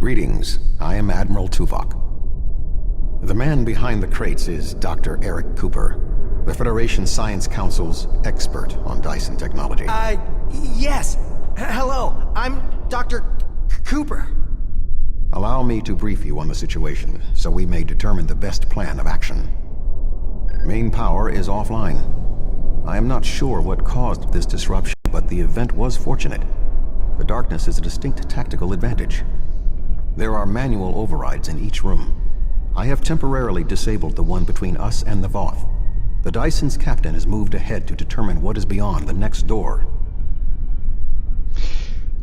Greetings, I am Admiral Tuvok. The man behind the crates is Dr. Eric Cooper, the Federation Science Council's expert on Dyson technology. Yes. Hello, I'm Dr. Cooper. Allow me to brief you on the situation, so we may determine the best plan of action. Main power is offline. I am not sure what caused this disruption, but the event was fortunate. The darkness is a distinct tactical advantage. There are manual overrides in each room. I have temporarily disabled the one between us and the Voth. The Dyson's captain has moved ahead to determine what is beyond the next door.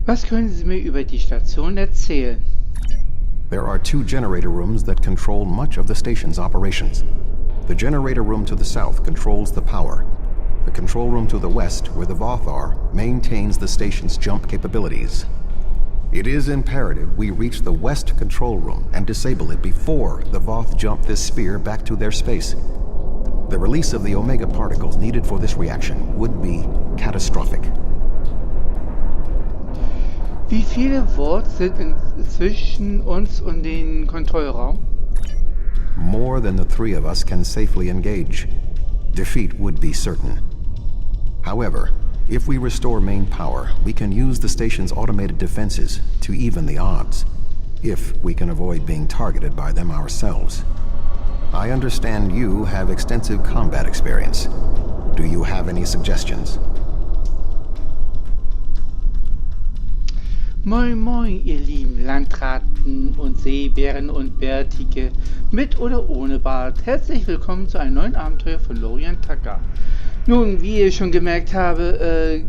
Was können Sie mir über die Station erzählen? There are 2 generator rooms that control much of the station's operations. The generator room to the south controls the power. The control room to the west, where the Voth are, maintains the station's jump capabilities. It is imperative we reach the west control room and disable it before the Voth jump this sphere back to their space. The release of the Omega particles needed for this reaction would be catastrophic. Wie viele Voth sind zwischen uns und den Kontrollraum? More than the 3 of us can safely engage. Defeat would be certain. However, if we restore main power, we can use the station's automated defenses to even the odds, if we can avoid being targeted by them ourselves. I understand you have extensive combat experience. Do you have any suggestions? Moin moin, ihr lieben Landratten und Seebären und Bärtige, mit oder ohne Bart. Herzlich willkommen zu einem neuen Abenteuer von Lorian. Nun, wie ihr schon gemerkt habe,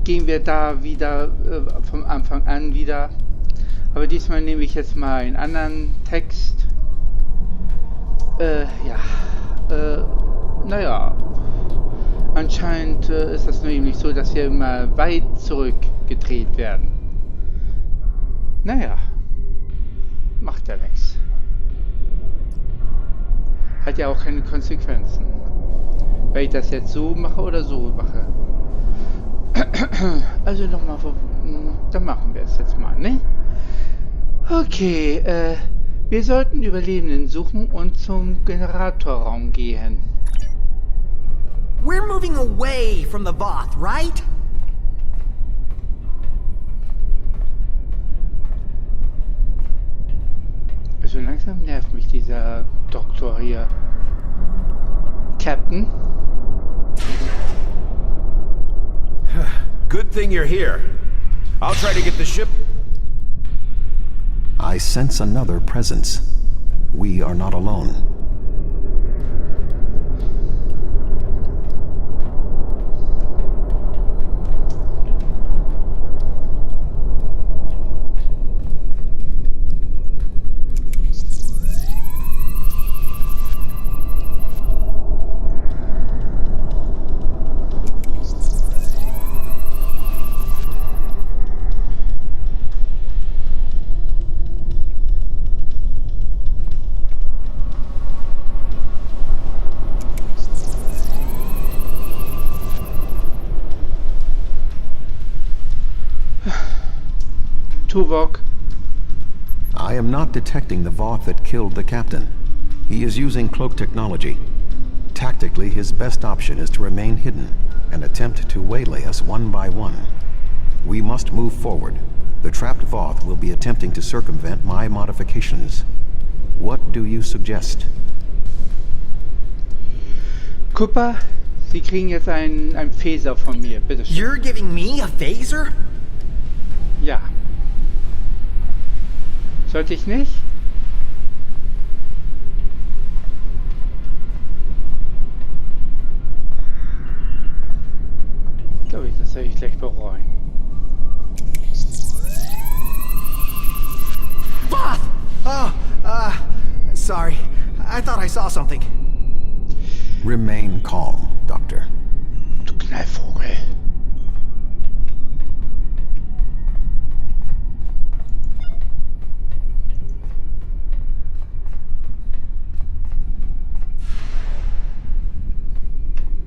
gehen wir da wieder vom Anfang an wieder. Aber diesmal nehme ich jetzt mal einen anderen Text. Naja. Anscheinend ist das nämlich so, dass wir immer weit zurückgedreht werden. Naja. Macht ja nichts. Hat ja auch keine Konsequenzen. Weil ich das jetzt so mache oder so mache. Also nochmal, dann machen wir es jetzt mal, ne? Okay, wir sollten Überlebenden suchen und zum Generatorraum gehen. We're moving away from the Voth, right? Also langsam nervt mich dieser Doktor hier. Captain? Good thing you're here. I'll try to get the ship. I sense another presence. We are not alone. Tuvok. I am not detecting the Voth that killed the captain. He is using cloak technology. Tactically, his best option is to remain hidden and attempt to waylay us one by one. We must move forward. The trapped Voth will be attempting to circumvent my modifications. What do you suggest? Cooper, Sie kriegen jetzt einen Phaser von mir, bitte schön. You're giving me a phaser? Ja. Sollte ich nicht? Glaube ich, das werde ich gleich bereuen. Voth! Oh, sorry. I thought I saw something. Remain calm, Doctor. Du Knallvogel.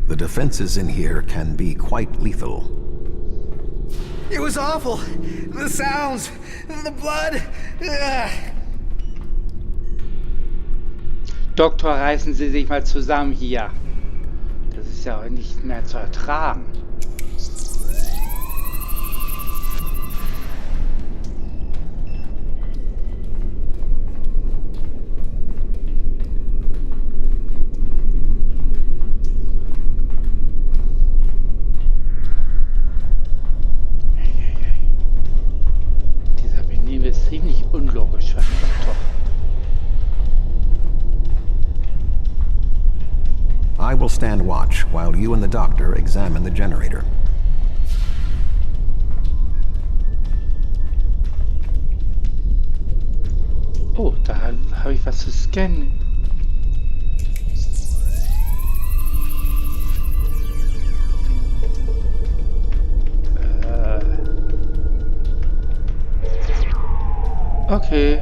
The defenses in here can be quite lethal. It was awful. The sounds, the blood. Doktor, reißen Sie sich mal zusammen hier. Das ist ja auch nicht mehr zu ertragen. Dieser Benehmen ist ziemlich unlogisch, was Doktor. I will stand watch while you and the doctor examine the generator. Oh, da habe ich was zu scannen. Okay,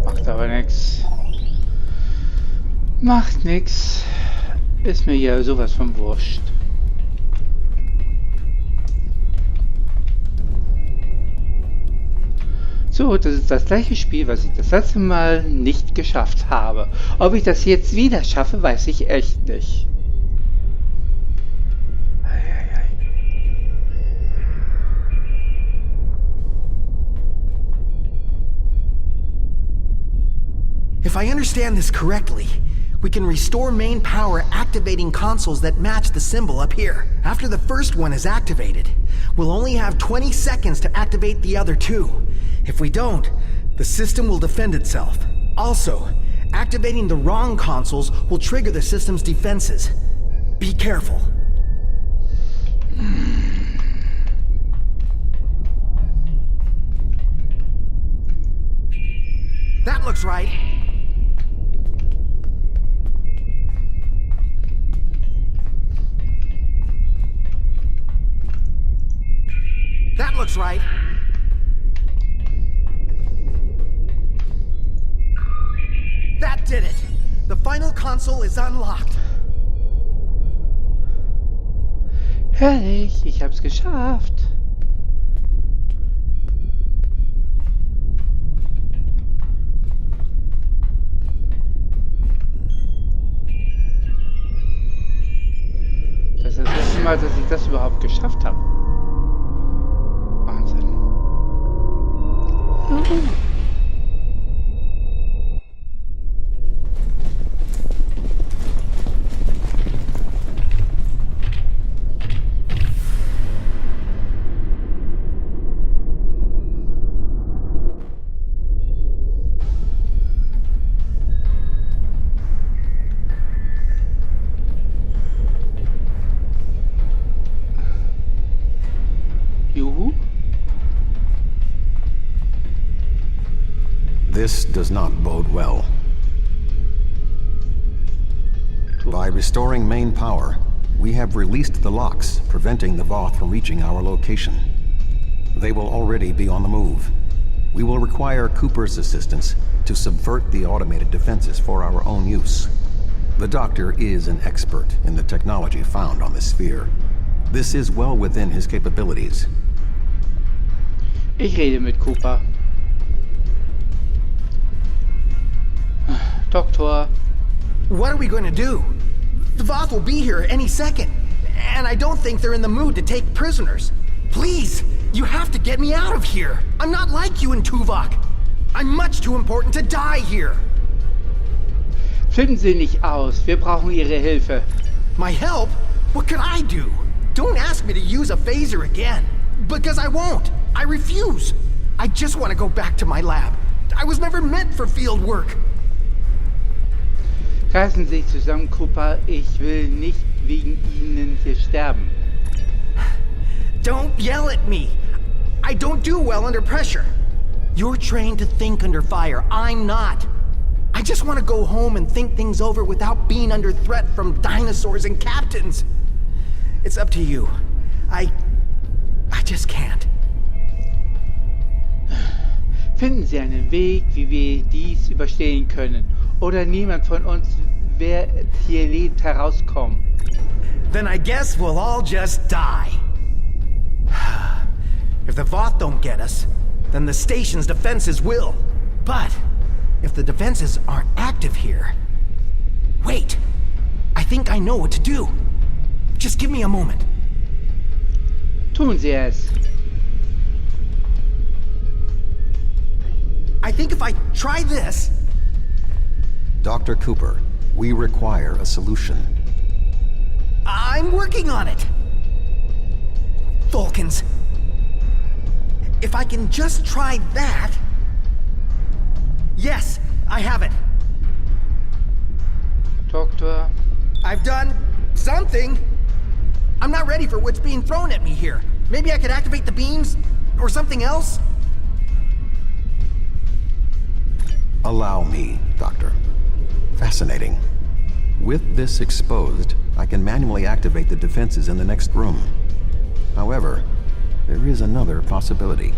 macht aber nichts. Macht nichts. Ist mir ja sowas von wurscht. So, das ist das gleiche Spiel, was ich das letzte Mal nicht geschafft habe. Ob ich das jetzt wieder schaffe, weiß ich echt nicht. If I understand this correctly, we can restore main power activating consoles that match the symbol up here. After the first one is activated, we'll only have 20 seconds to activate the other two. If we don't, the system will defend itself. Also, activating the wrong consoles will trigger the system's defenses. Be careful. That looks right. That looks right. That did it. The final console is unlocked. Herrlich, ich hab's geschafft. Das ist das erste Mal, dass ich das überhaupt geschafft habe. Wahnsinn. Juhu. This does not bode well. By restoring main power, we have released the locks, preventing the Voth from reaching our location. They will already be on the move. We will require Cooper's assistance to subvert the automated defenses for our own use. The Doctor is an expert in the technology found on the sphere. This is well within his capabilities. Ich rede mit Cooper. Doktor. What are we going to do? The Voth will be here any second, and I don't think they're in the mood to take prisoners. Please, you have to get me out of here. I'm not like you and Tuvok. I'm much too important to die here. Flippen Sie nicht aus. Wir brauchen Ihre Hilfe. My help? What could I do? Don't ask me to use a phaser again. Because I won't. I refuse. I just want to go back to my lab. I was never meant for field work. Reißen Sie sich zusammen, Cooper. Ich will nicht wegen Ihnen hier sterben. Don't yell at me. I don't do well under pressure. You're trained to think under fire. I'm not. I just want to go home and think things over without being under threat from dinosaurs and captains. It's up to you. I just can't. Finden Sie einen Weg, wie wir dies überstehen können. Oder niemand von uns wird hier lebend herauskommen. Then I guess we'll all just die. If the Voth don't get us, then the station's defenses will. But if the defenses aren't active here... Wait! I think I know what to do. Just give me a moment. Tun Sie es. I think if I try this... Dr. Cooper, we require a solution. I'm working on it! Vulcans. If I can just try that... Yes, I have it. Doktor. I've done something. I'm not ready for what's being thrown at me here. Maybe I could activate the beams or something else? Allow me, Doctor. Fascinating. With this exposed, I can manually activate the defenses in the next room. However, there is another possibility.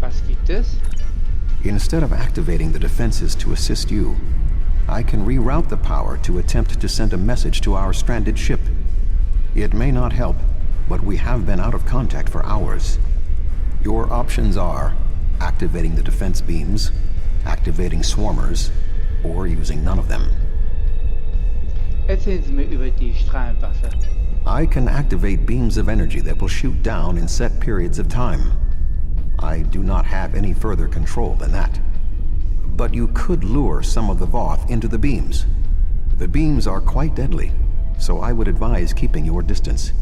Was gibt es? Instead of activating the defenses to assist you, I can reroute the power to attempt to send a message to our stranded ship. It may not help, but we have been out of contact for hours. Your options are activating the defense beams, activating swarmers, or using none of them. Erzählen Sie mir über die Strahlenwaffe. I can activate beams of energy that will shoot down in set periods of time. I do not have any further control than that. But you could lure some of the Voth into the beams. The beams are quite deadly, so I would advise keeping your distance.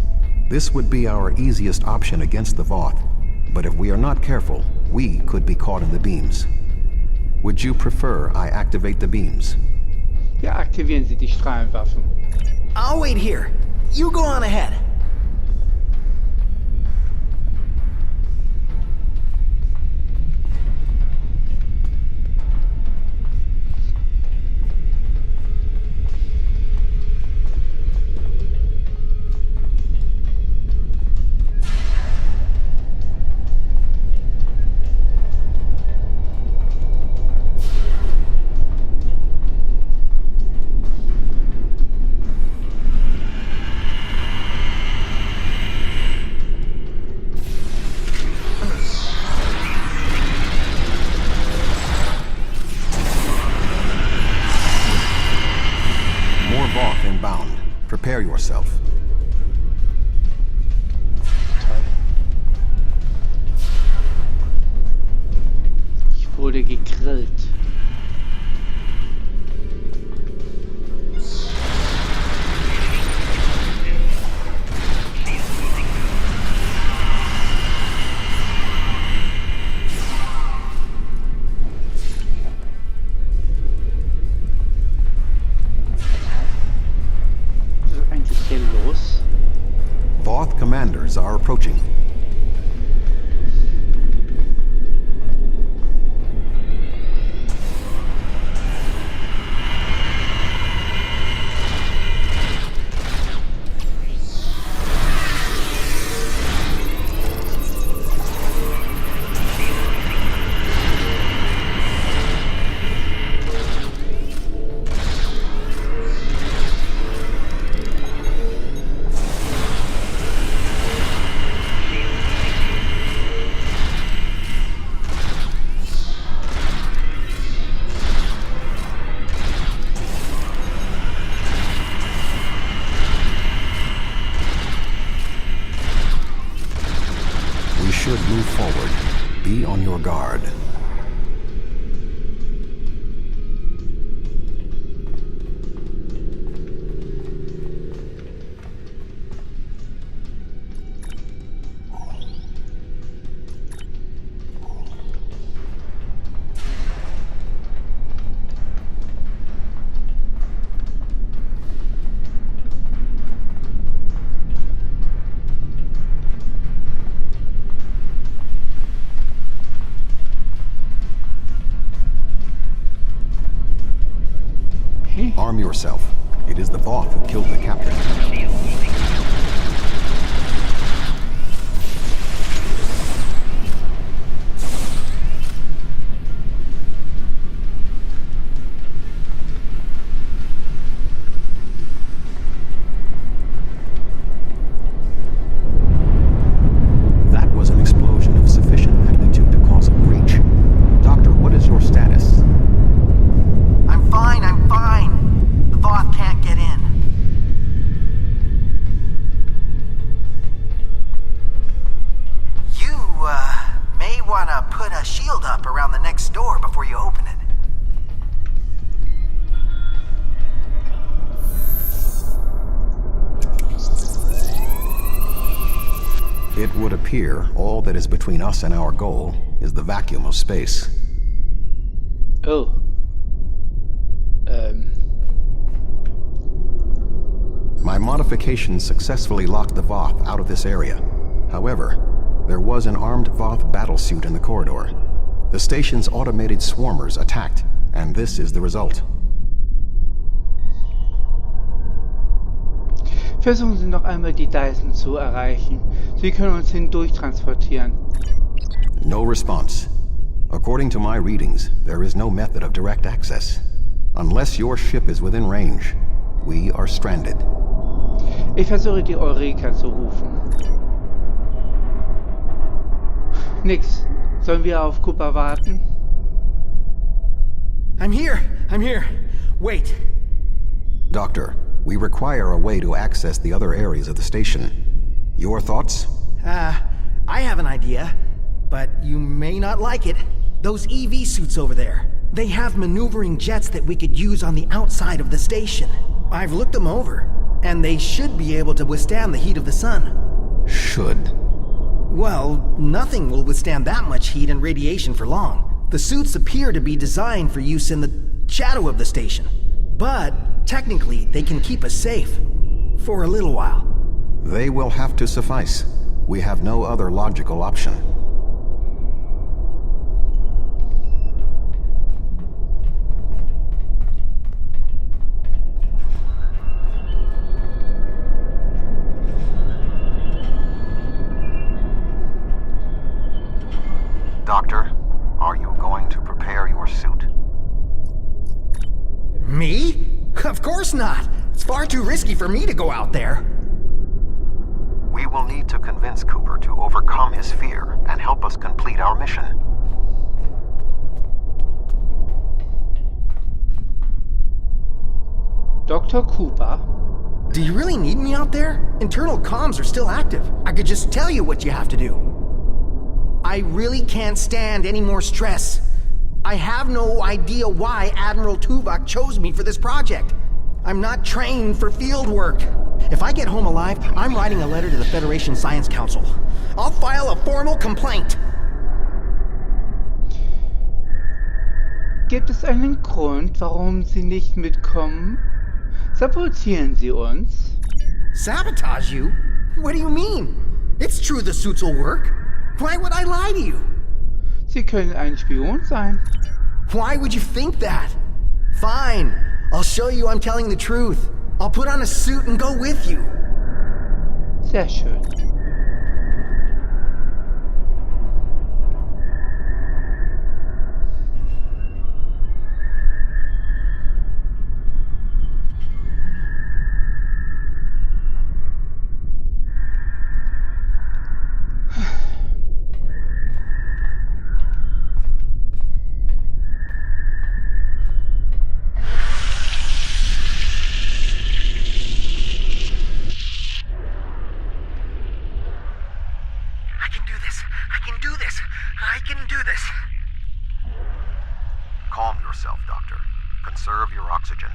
This would be our easiest option against the Voth, but if we are not careful, we could be caught in the beams. Would you prefer I activate the beams? Ja, aktivieren Sie die Strahlenwaffen. I'll wait here. You go on ahead. Prepare yourself. Toll. Ich wurde gegrillt. Voth commanders are approaching. Should move forward. Be on your guard. Arm yourself. It is the Voth who killed the captain. That was an explosion. put a shield up around the next door before you open it. It would appear all that is between us and our goal is the vacuum of space. Oh. My modifications successfully locked the Voth out of this area. However, there was an armed Voth battlesuit in the corridor. The station's automated swarmers attacked, and this is the result. Versuchen Sie noch einmal die Dyson zu erreichen. Sie können uns hindurch transportieren. No response. According to my readings, there is no method of direct access. Unless your ship is within range, we are stranded. Ich versuche die Eureka zu rufen. Nix. Sollen wir auf Cooper warten? I'm here! Wait. Doctor, we require a way to access the other areas of the station. Your thoughts? I have an idea, but you may not like it. Those EV suits over there. They have maneuvering jets that we could use on the outside of the station. I've looked them over, and they should be able to withstand the heat of the sun. Should. Well, nothing will withstand that much heat and radiation for long. The suits appear to be designed for use in the shadow of the station. But, technically, they can keep us safe. For a little while. They will have to suffice. We have no other logical option. Doctor, are you going to prepare your suit? Me? Of course not. It's far too risky for me to go out there. We will need to convince Cooper to overcome his fear and help us complete our mission. Dr. Cooper? Do you really need me out there? Internal comms are still active. I could just tell you what you have to do. I really can't stand any more stress. I have no idea why Admiral Tuvok chose me for this project. I'm not trained for field work. If I get home alive, I'm writing a letter to the Federation Science Council. I'll file a formal complaint. Gibt es einen Grund, warum Sie nicht mitkommen? Sabotieren Sie uns? Sabotage you? What do you mean? It's true the suits will work. Why would I lie to you? Sie können ein Spion sein. Why would you think that? Fine. I'll show you I'm telling the truth. I'll put on a suit and go with you. Sehr schön. I can do this. Calm yourself, Doctor. Conserve your oxygen.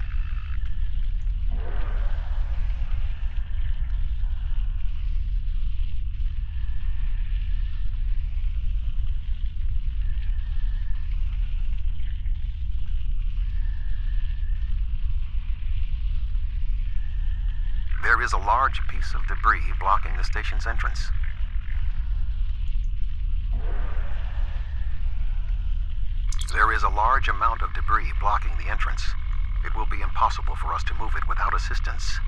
There is a large piece of debris blocking the station's entrance. There is a large amount of debris blocking the entrance. It will be impossible for us to move it without assistance.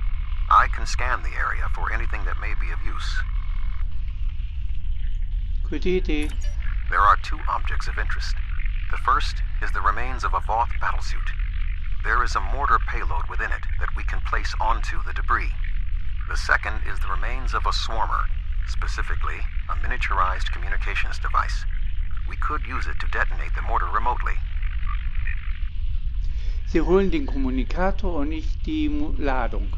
I can scan the area for anything that may be of use. Gute Idee. There are two objects of interest. The first is the remains of a Voth battlesuit. There is a mortar payload within it that we can place onto the debris. The second is the remains of a swarmer, specifically a miniaturized communications device. We could use it to detonate the mortar remotely. Sie holen den Kommunikator und nicht die Ladung.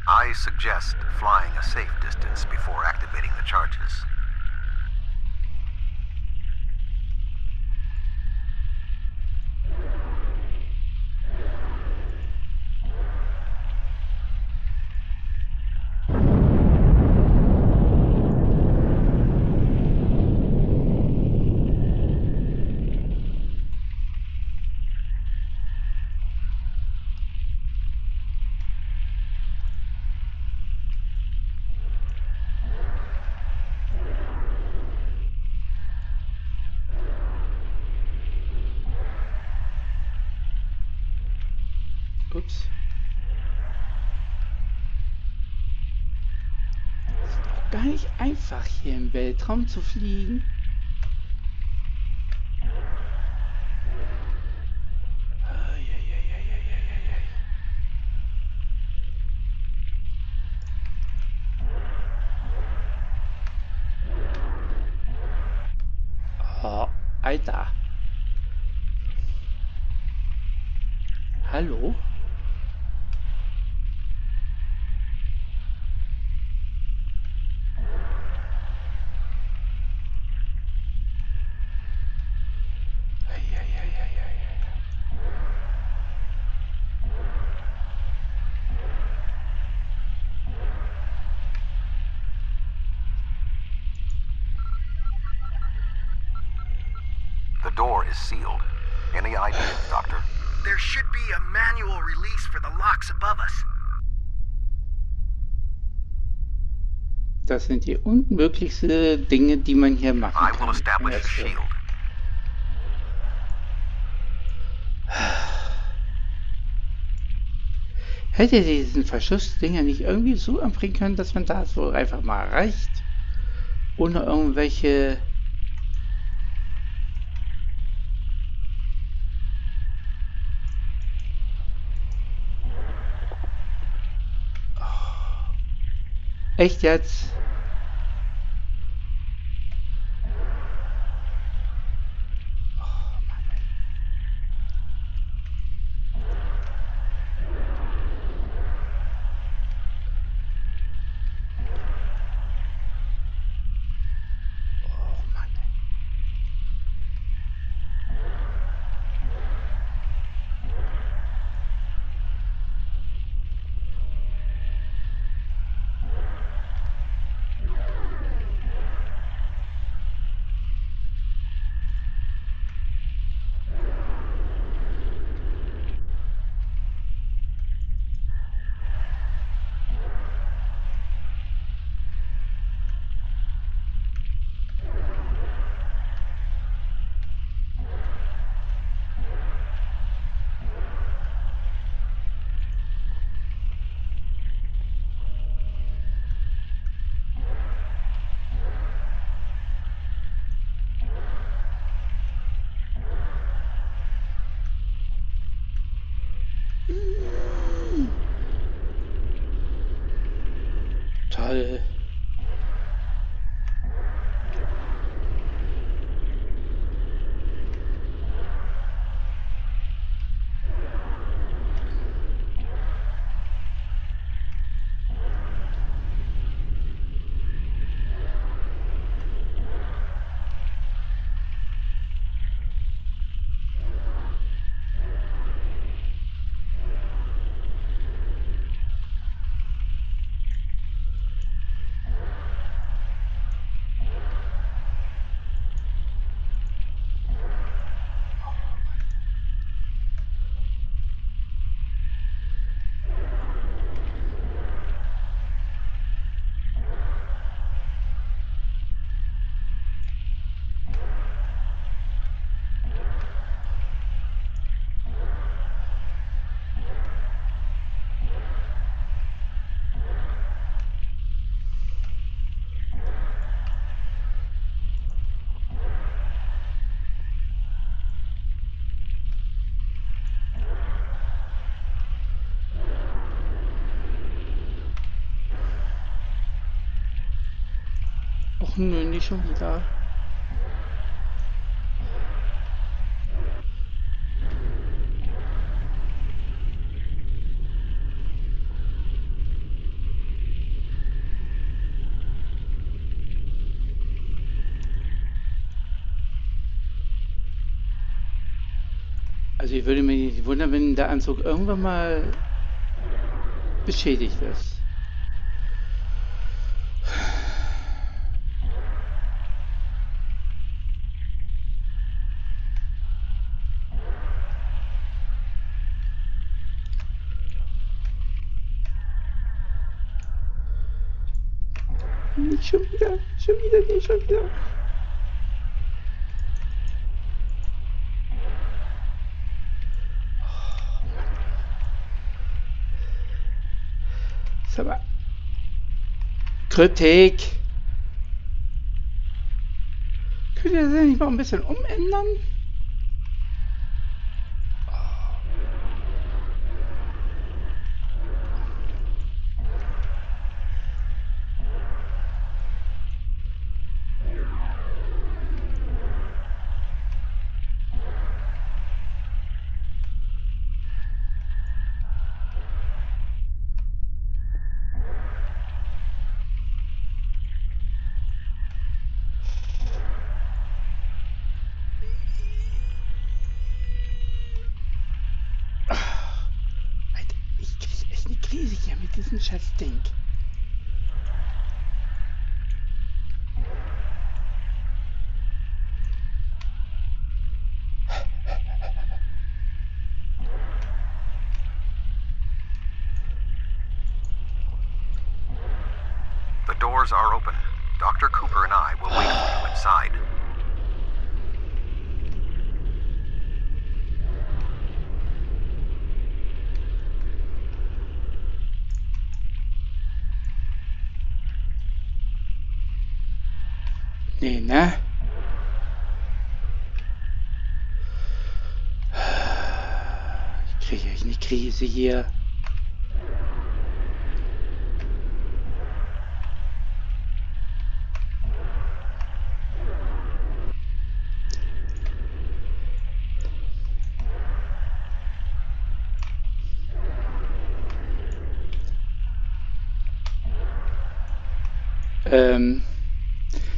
I suggest flying a safe distance before activating the charges. Ups. Ist doch gar nicht einfach, hier im Weltraum zu fliegen. Eieieiei. Oh, Alter. Hallo? The door is sealed. Any ideas, Doctor? There should be a manual release for the locks above us. Das sind die unmöglichsten Dinge, die man hier machen I will kann. establish a shield. Hätte diesen Verschlussdinger nicht irgendwie so anbringen können, dass man da so einfach mal reicht, ohne irgendwelche Echt jetzt? Oh Mann. Oh Mann. Toll. Och nö, nicht schon wieder. Also ich würde mich nicht wundern, wenn der Anzug irgendwann mal beschädigt ist. Nicht schon wieder, nicht schon wieder. Sag mal. Kritik. Könnt ihr das nicht mal ein bisschen umändern? Ich krieg echt eine Krise hier mit diesem Scheißding. The doors are open. Dr. Cooper and I will wait for you inside. Nee, ne? Ich kriege echt eine Krise hier.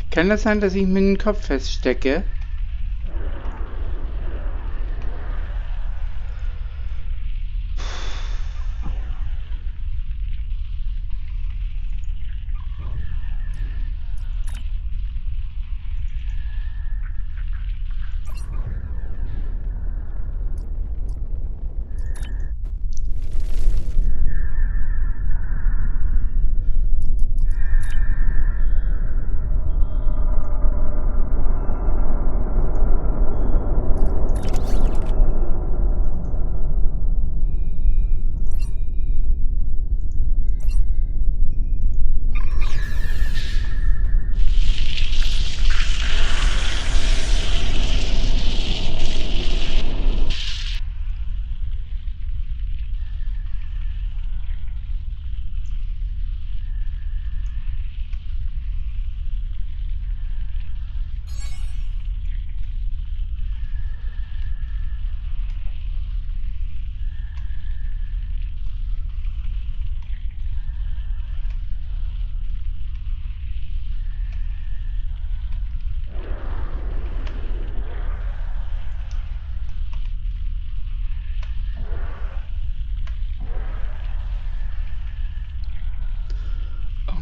Kann das sein, dass ich mir den Kopf feststecke?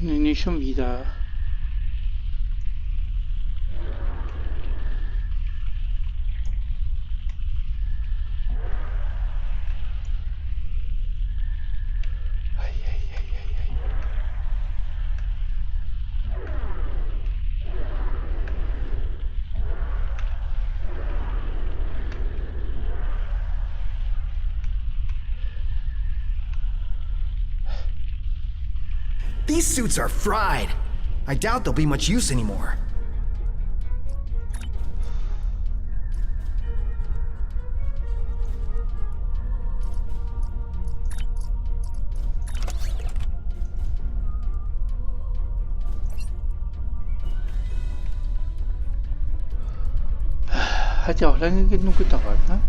Nee, nicht schon wieder. These suits are fried. I doubt they'll be much use anymore. Hat ja auch lange genug gedauert, ne?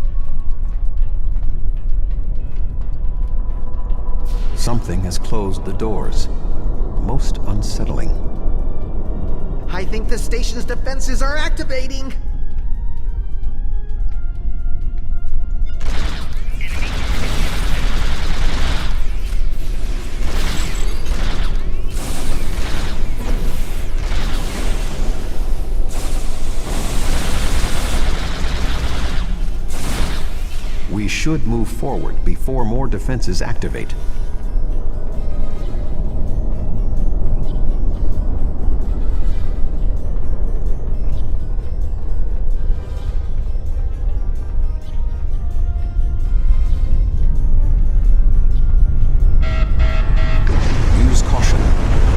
Something has closed the doors. Most unsettling. I think the station's defenses are activating. should move forward before more defenses activate. Use caution.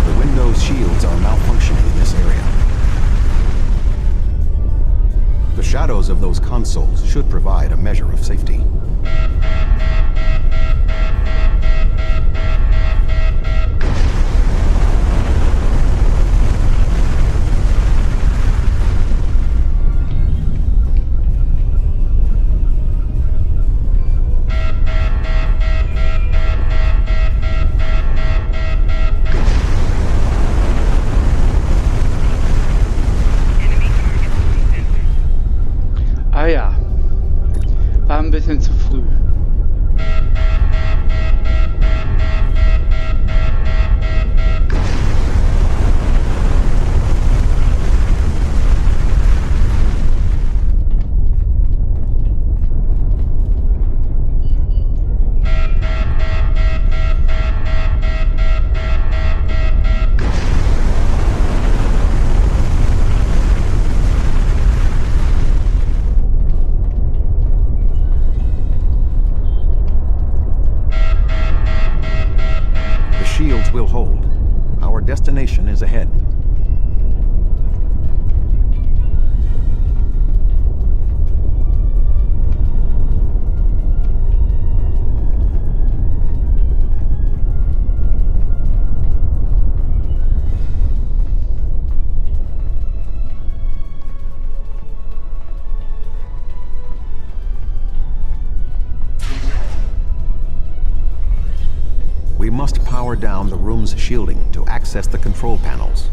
The Windows shields are malfunctioning in this area. The shadows of those consoles should provide a measure of safety. Ah ja, war ein bisschen zu früh. Shields will hold. Our destination is ahead. We must power down the room's shielding to access the control panels.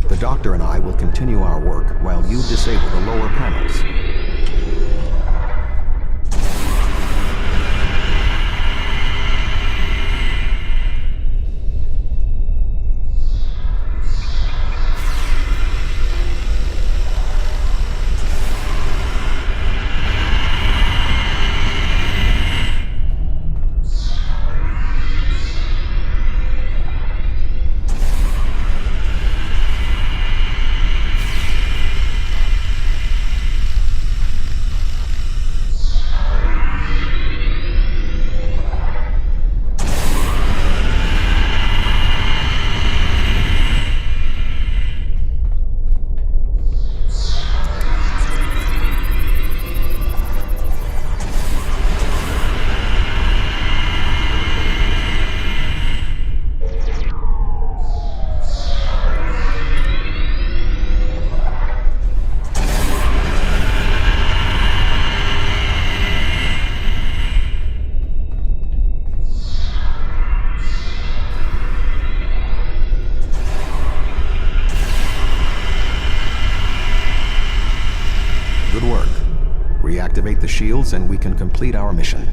The doctor and I will continue our work while you disable the lower panels. Good work. Reactivate the shields and we can complete our mission.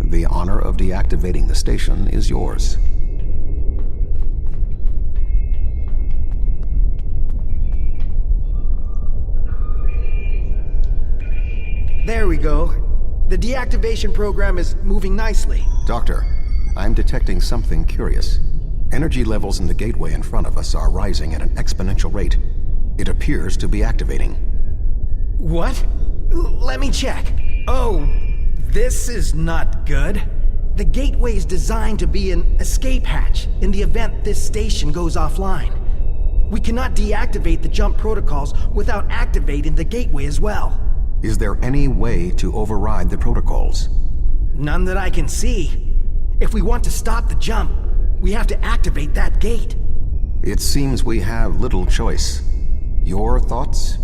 The honor of deactivating the station is yours. There we go. The deactivation program is moving nicely. Doctor, I'm detecting something curious. Energy levels in the gateway in front of us are rising at an exponential rate. It appears to be activating. What? Let me check. Oh, this is not good. The gateway is designed to be an escape hatch in the event this station goes offline. We cannot deactivate the jump protocols without activating the gateway as well. Is there any way to override the protocols? None that I can see. If we want to stop the jump, we have to activate that gate. It seems we have little choice. Your thoughts?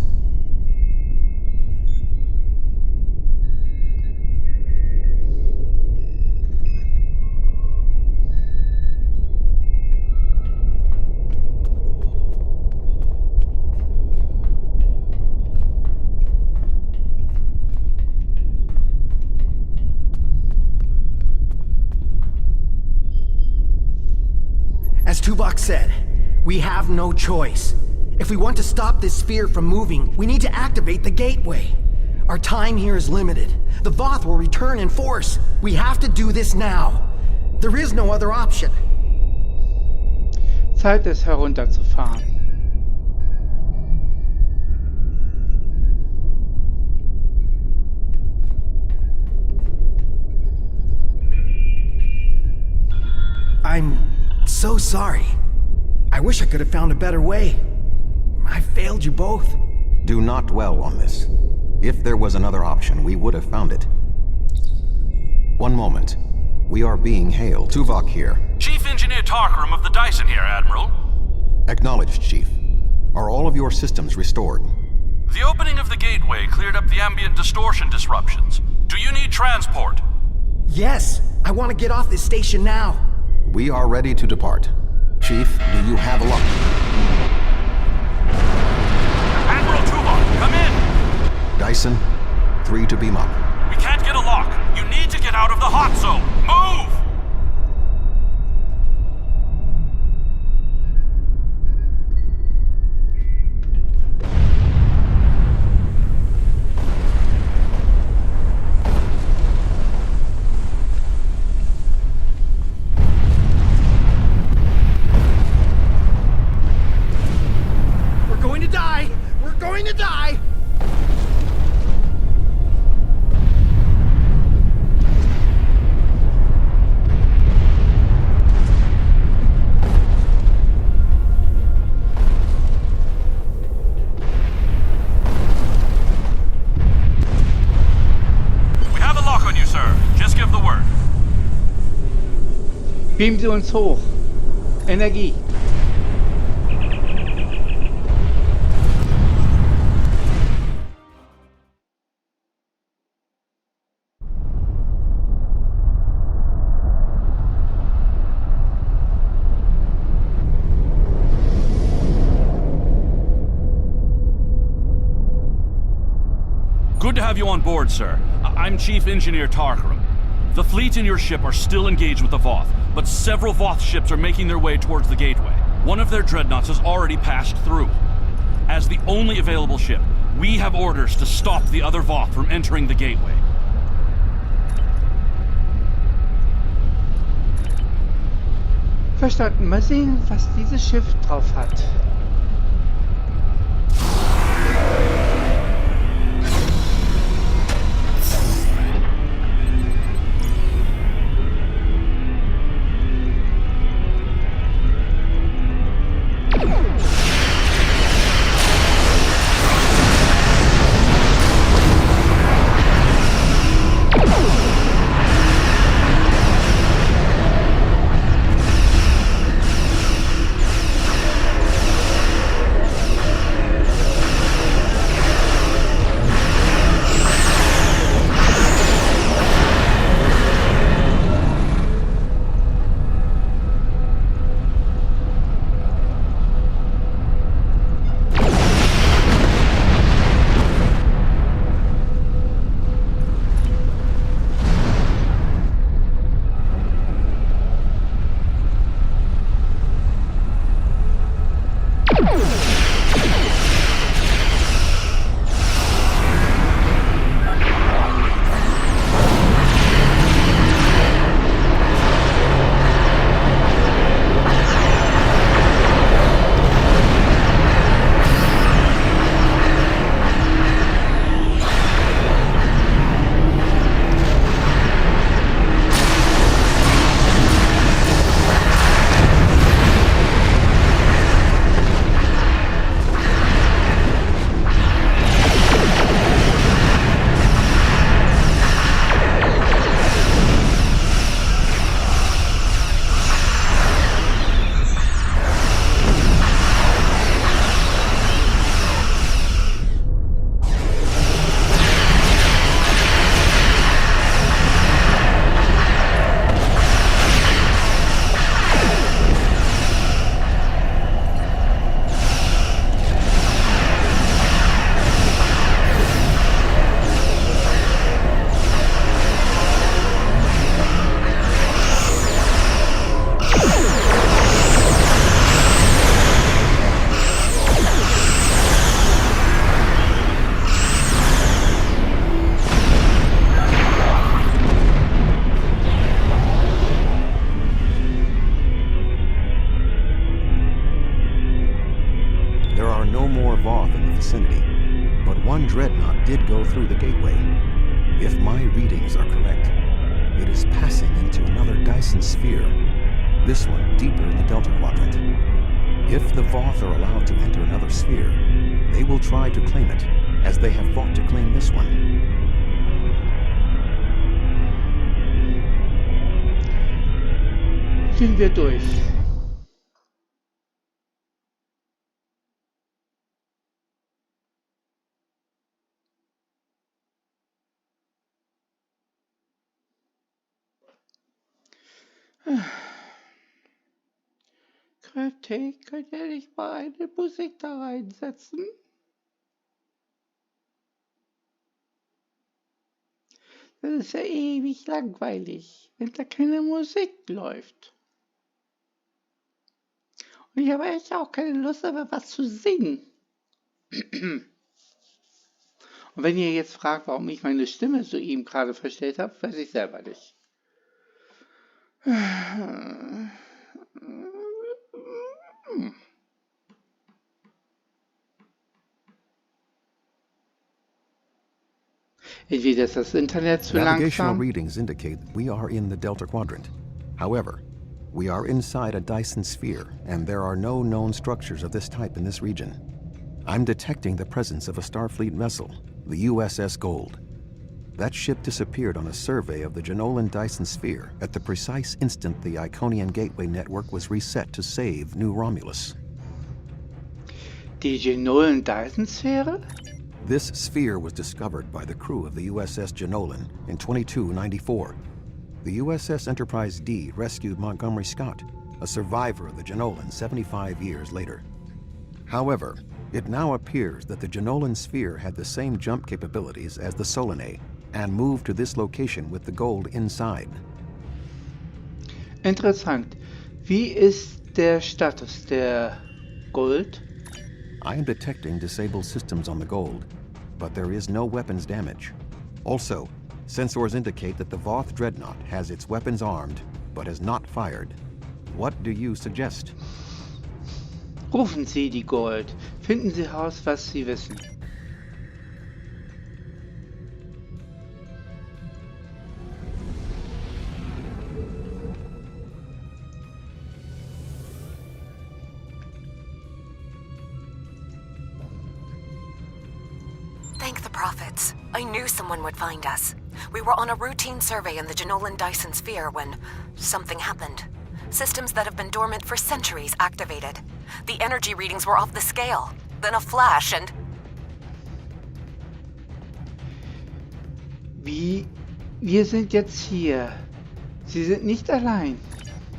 As Tuvok said, we have no choice. If we want to stop this sphere from moving, we need to activate the gateway. Our time here is limited. The Voth will return in force. We have to do this now. There is no other option. Zeit, es herunterzufahren. I'm so sorry. I wish I could have found a better way. I failed you both. Do not dwell on this. If there was another option, we would have found it. One moment. We are being hailed. Tuvok here. Chief Engineer Tarkram of the Dyson here, Admiral. Acknowledged, Chief. Are all of your systems restored? The opening of the gateway cleared up the ambient distortion disruptions. Do you need transport? Yes, I want to get off this station now. We are ready to depart. Chief, do you have a lock? Admiral Tuvok, come in! Dyson, 3 to beam up. We can't get a lock. You need to get out of the hot zone. Move! We're going to die! We're going to die! We have a lock on you, sir. Just give the word. Beamen Sie uns hoch. Energie. Good to have you on board, sir. I'm Chief Engineer Tarkram. The fleet and your ship are still engaged with the Voth, but several Voth ships are making their way towards the gateway. One of their dreadnoughts has already passed through. As the only available ship, we have orders to stop the other Voth from entering the gateway. Verstanden. Mal sehen, was dieses Schiff drauf hat. vicinity, but one dreadnought did go through the gateway. If my readings are correct, it is passing into another Dyson sphere, this one deeper in the Delta Quadrant. If the Voth are allowed to enter another sphere, they will try to claim it, as they have fought to claim this one. Sind wir durch. Kräftig, könnt ihr nicht mal eine Musik da reinsetzen? Das ist ja ewig langweilig, wenn da keine Musik läuft. Und ich habe echt auch keine Lust, aber was zu singen. Und wenn ihr jetzt fragt, warum ich meine Stimme soeben gerade verstellt habe, weiß ich selber nicht. Entweder ist das Internet zu Navigational langsam. readings indicate that we are in the Delta Quadrant. However, we are inside a Dyson sphere, and there are no known structures of this type in this region. I'm detecting the presence of a Starfleet vessel, the USS Gold. That ship disappeared on a survey of the Jenolan Dyson sphere at the precise instant the Iconian Gateway network was reset to save New Romulus. Die Jenolan Dyson-Sphäre? This sphere was discovered by the crew of the USS Jenolan in 2294. The USS Enterprise D rescued Montgomery Scott, a survivor of the Jenolan 75 years later. However, it now appears that the Jenolan sphere had the same jump capabilities as the Solanae, and moved to this location with the gold inside. Interessant. Wie ist der Status der Gold? I am detecting disabled systems on the Gold, but there is no weapons damage. Also, sensors indicate that the Voth Dreadnought has its weapons armed, but has not fired. What do you suggest? Rufen Sie die Gold. Finden Sie heraus, was Sie wissen. Thank the prophets. I knew someone would find us. We were on a routine survey in the Jenolan Dyson sphere when something happened. Systems that have been dormant for centuries activated. The energy readings were off the scale. Then a flash and... Wir sind jetzt hier. Sie sind nicht allein.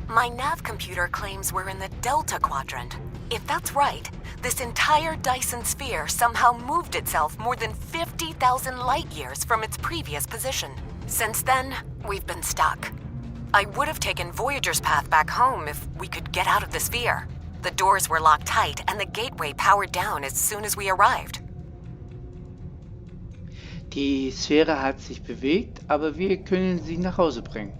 My nav computer claims we're in the Delta Quadrant. If that's right, this entire Dyson sphere somehow moved itself more than 50,000 light years from its previous position. Since then, we've been stuck. I would have taken Voyager's path back home if we could get out of the sphere. The doors were locked tight and the gateway powered down as soon as we arrived. Die Sphäre hat sich bewegt, aber wir können sie nach Hause bringen.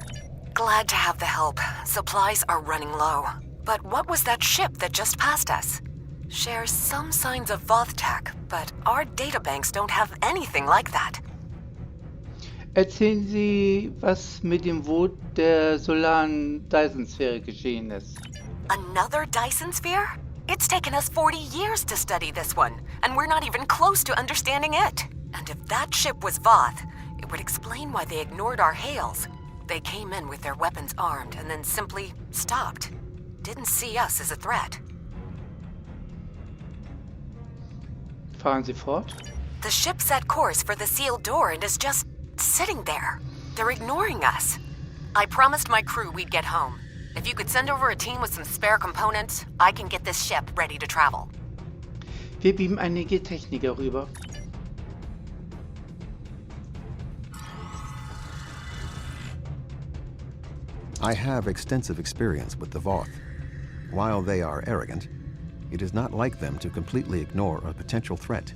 Glad to have the help. Supplies are running low. But what was that ship that just passed us? Shares some signs of Voth tech, but our databanks don't have anything like that. Erzählen Sie, was mit dem Vote der solaren Dyson-Sphäre geschehen ist. Another Dyson sphere? It's taken us 40 years to study this one, and we're not even close to understanding it. And if that ship was Voth, it would explain why they ignored our hails. They came in with their weapons armed and then simply stopped. Didn't see us as a threat. Fahren Sie fort. The ship set course for the sealed door and is just sitting there. They're ignoring us. I promised my crew we'd get home. If you could send over a team with some spare components, I can get this ship ready to travel. Wir beamen einige Techniker rüber. I have extensive experience with the Voth. While they are arrogant, it is not like them to completely ignore a potential threat.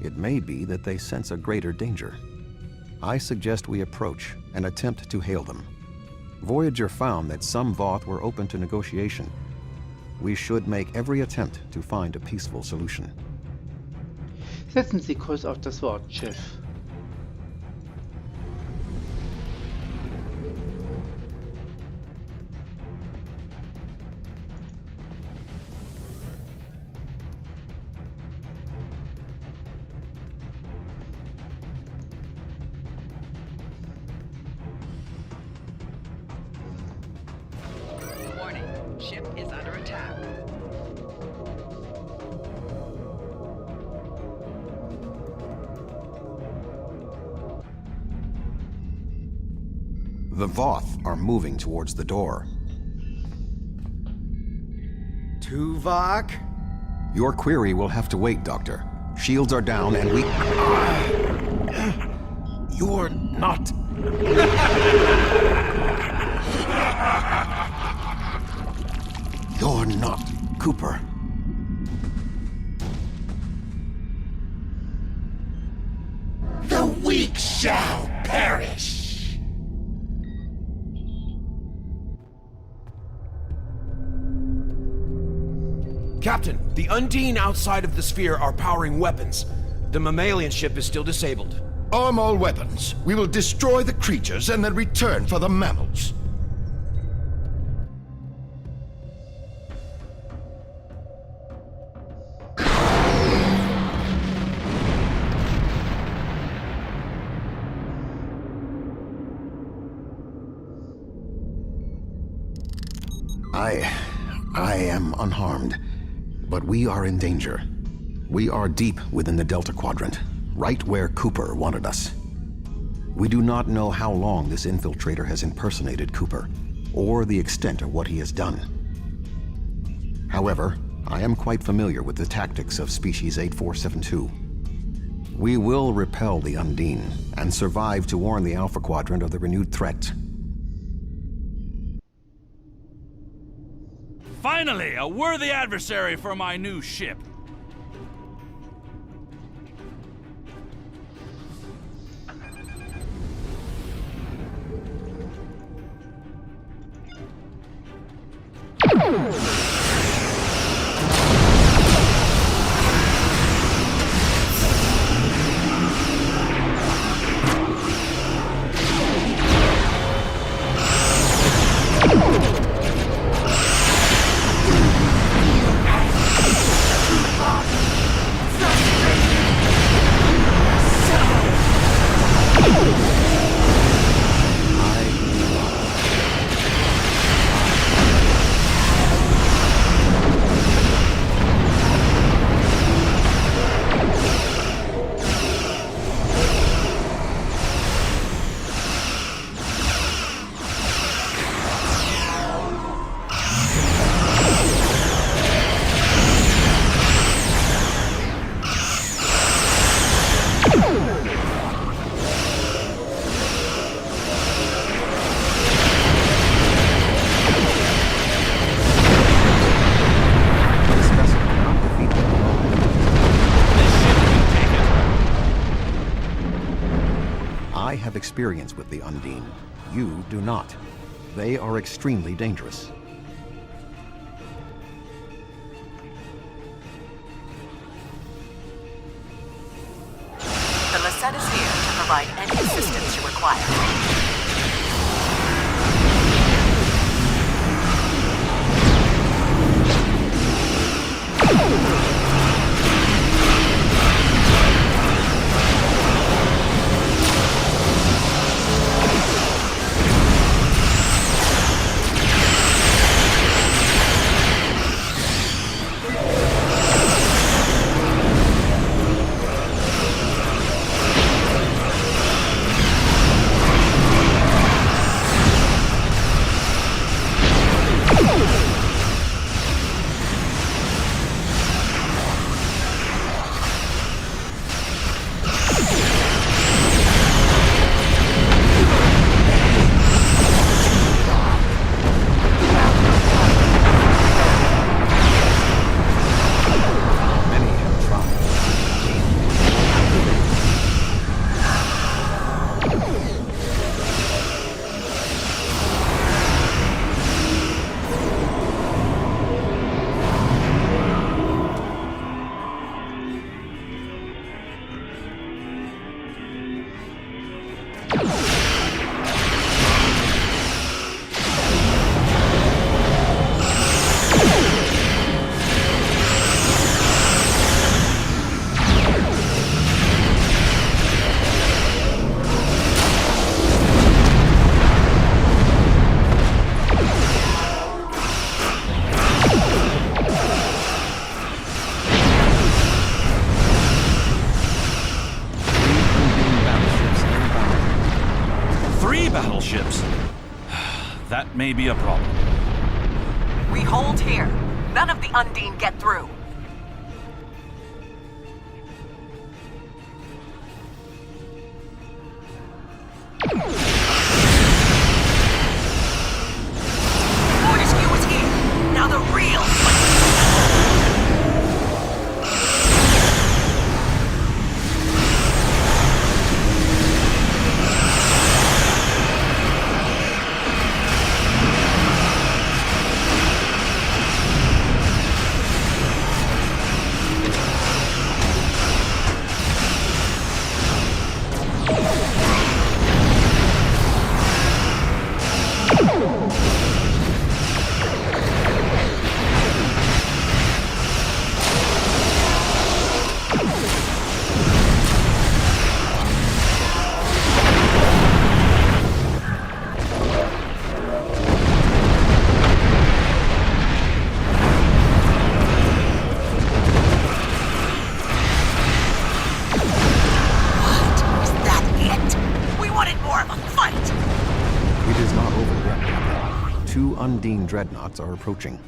It may be that they sense a greater danger. I suggest we approach and attempt to hail them. Voyager found that some Voth were open to negotiation. We should make every attempt to find a peaceful solution. Setzen Sie Kurs auf das Wort Schiff. Warning, ship is under attack. The Voth are moving towards the door. Tuvok? Your query will have to wait, Doctor. Shields are down and we... You're not... You're not Cooper. The weak shall perish. Captain, the Undine outside of the sphere are powering weapons. The mammalian ship is still disabled. Arm all weapons. We will destroy the creatures and then return for the mammals. I am unharmed, but we are in danger. We are deep within the Delta Quadrant, right where Cooper wanted us. We do not know how long this infiltrator has impersonated Cooper, or the extent of what he has done. However, I am quite familiar with the tactics of Species 8472. We will repel the Undine, and survive to warn the Alpha Quadrant of the renewed threat. Finally, a worthy adversary for my new ship. I have experience with the Undine. You do not. They are extremely dangerous. The Lisette is here to provide any assistance you require. may be a problem. We hold here. None of the Undine get through. Fortescue is here. Now the real Undine dreadnoughts are approaching.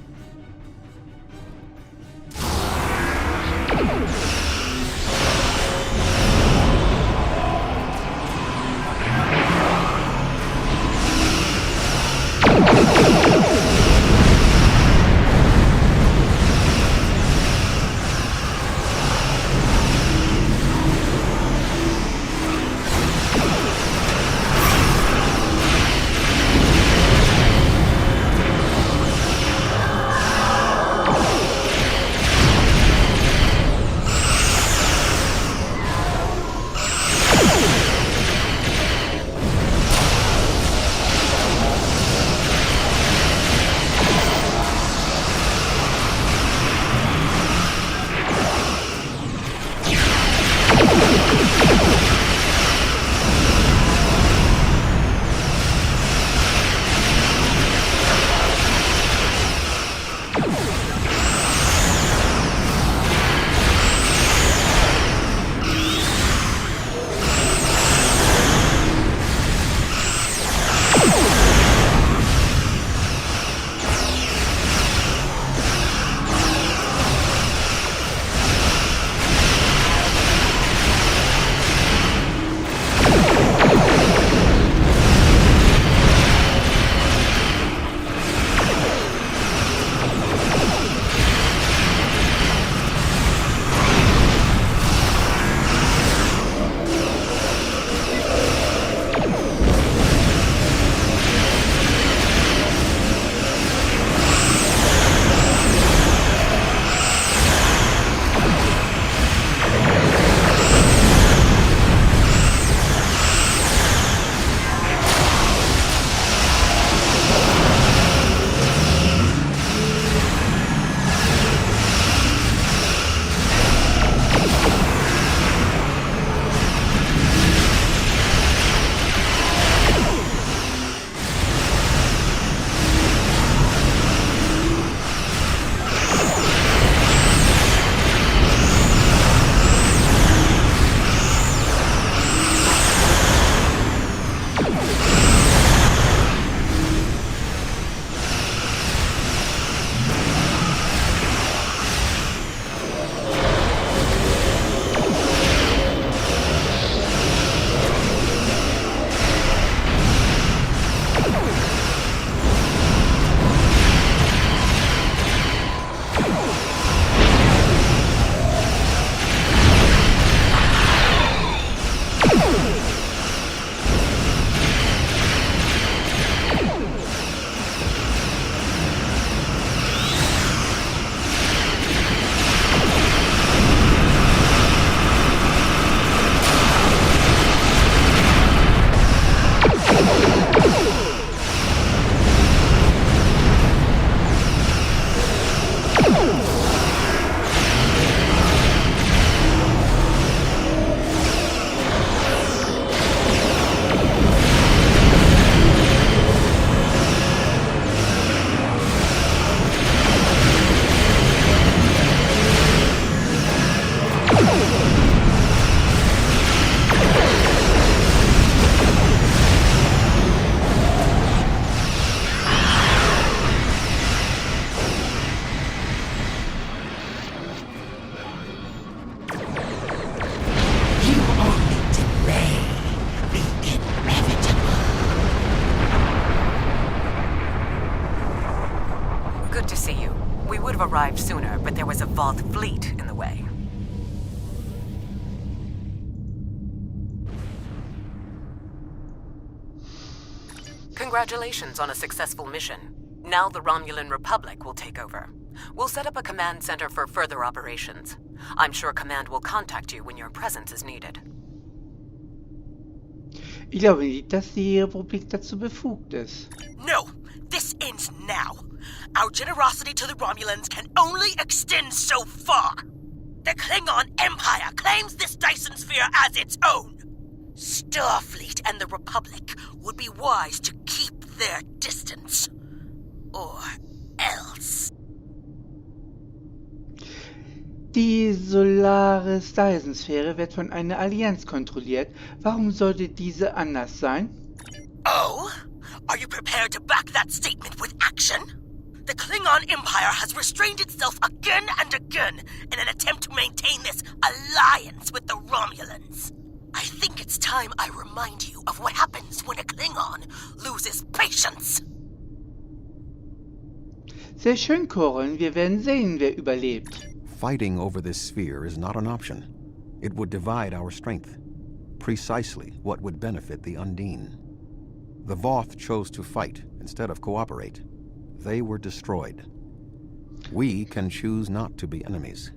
We would have arrived sooner, but there was a Voth fleet in the way. Congratulations on a successful mission. Now the Romulan Republic will take over. We'll set up a command center for further operations. I'm sure Command will contact you when your presence is needed. Ich glaube nicht, dass die Republik dazu befugt ist. No, this ends now. Our generosity to the Romulans can only extend so far. The Klingon Empire claims this Dyson sphere as its own. Starfleet and the Republic would be wise to keep their distance. Or else. Die solare Dyson-Sphäre wird von einer Allianz kontrolliert. Warum sollte diese anders sein? Oh? Are you prepared to back that statement with action? The Klingon Empire has restrained itself again and again in an attempt to maintain this alliance with the Romulans. I think it's time I remind you of what happens when a Klingon loses patience. Sehr schön, Corin. Wir werden sehen, wer überlebt. Fighting over this sphere is not an option. It would divide our strength. Precisely what would benefit the Undine. The Voth chose to fight instead of cooperate. They were destroyed. We can choose not to be enemies.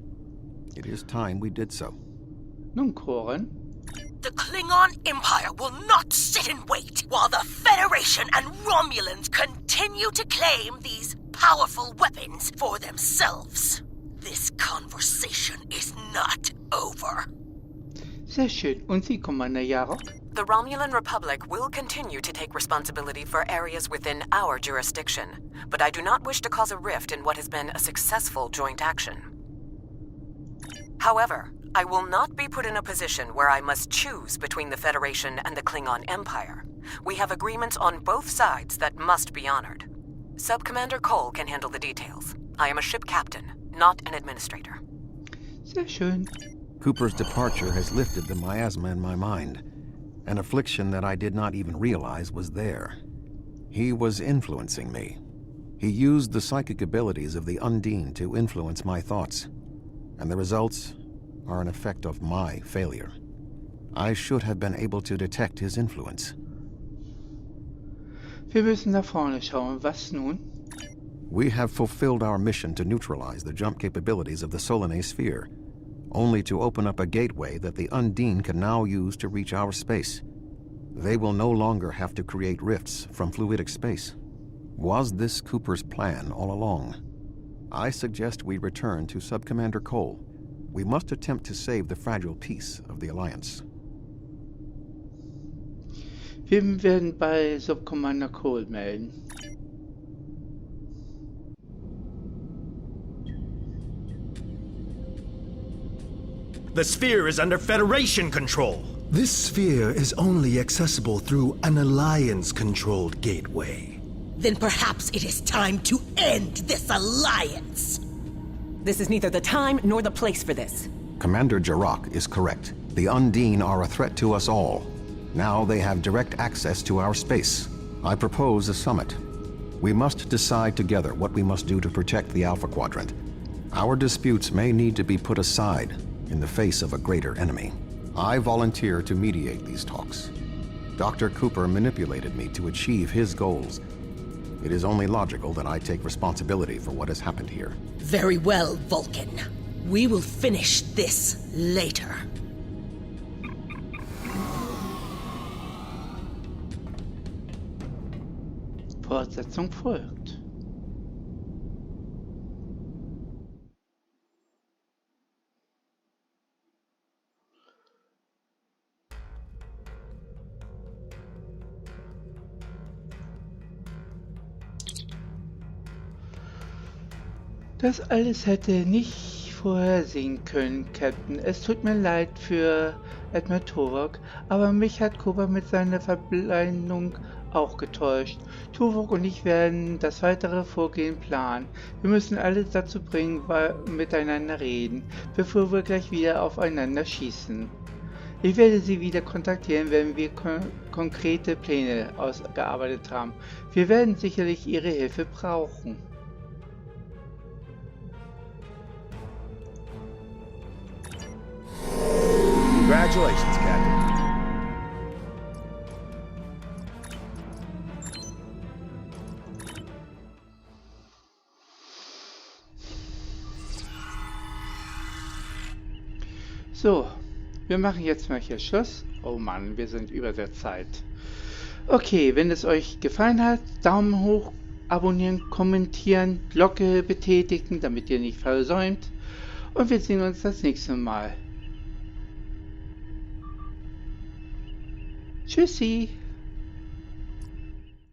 It is time we did so. Nun, Corin. The Klingon Empire will not sit and wait while the Federation and Romulans continue to claim these powerful weapons for themselves. This conversation is not over. Sehr schön. Und Sie, Commander Yarok? The Romulan Republic will continue to take responsibility for areas within our jurisdiction, but I do not wish to cause a rift in what has been a successful joint action. However, I will not be put in a position where I must choose between the Federation and the Klingon Empire. We have agreements on both sides that must be honored. Sub-Commander Cole can handle the details. I am a ship captain, not an administrator. Sehr schön. Cooper's departure has lifted the miasma in my mind, an affliction that I did not even realize was there. He was influencing me. He used the psychic abilities of the Undine to influence my thoughts, and the results are an effect of my failure. I should have been able to detect his influence. Wir müssen nach vorne schauen. Was nun? We have fulfilled our mission to neutralize the jump capabilities of the Solanae sphere, only to open up a gateway that the Undine can now use to reach our space. They will no longer have to create rifts from fluidic space. Was this Cooper's plan all along? I suggest we return to Sub-Commander Cole. We must attempt to save the fragile peace of the Alliance. Wir werden bei Subcommander Cole melden. The sphere is under Federation control. This sphere is only accessible through an Alliance-controlled gateway. Then perhaps it is time to end this alliance. This is neither the time nor the place for this. Commander Jarrah is correct. The Undine are a threat to us all. Now they have direct access to our space. I propose a summit. We must decide together what we must do to protect the Alpha Quadrant. Our disputes may need to be put aside in the face of a greater enemy. I volunteer to mediate these talks. Dr. Cooper manipulated me to achieve his goals. It is only logical that I take responsibility for what has happened here. Very well, Vulcan. We will finish this later. Fortsetzung folgt. Das alles hätte nicht vorhersehen können, Captain. Es tut mir leid für Admiral Tuvok, aber mich hat Cooper mit seiner Verblendung auch getäuscht. Tuvok und ich werden das weitere Vorgehen planen. Wir müssen alles dazu bringen, miteinander reden, bevor wir gleich wieder aufeinander schießen. Ich werde Sie wieder kontaktieren, wenn wir konkrete Pläne ausgearbeitet haben. Wir werden sicherlich Ihre Hilfe brauchen. Congratulations, Captain. So, wir machen jetzt mal hier Schluss. Oh Mann, wir sind über der Zeit. Okay, wenn es euch gefallen hat, Daumen hoch, abonnieren, kommentieren, Glocke betätigen, damit ihr nicht versäumt. Und wir sehen uns das nächste Mal. Tschüssi!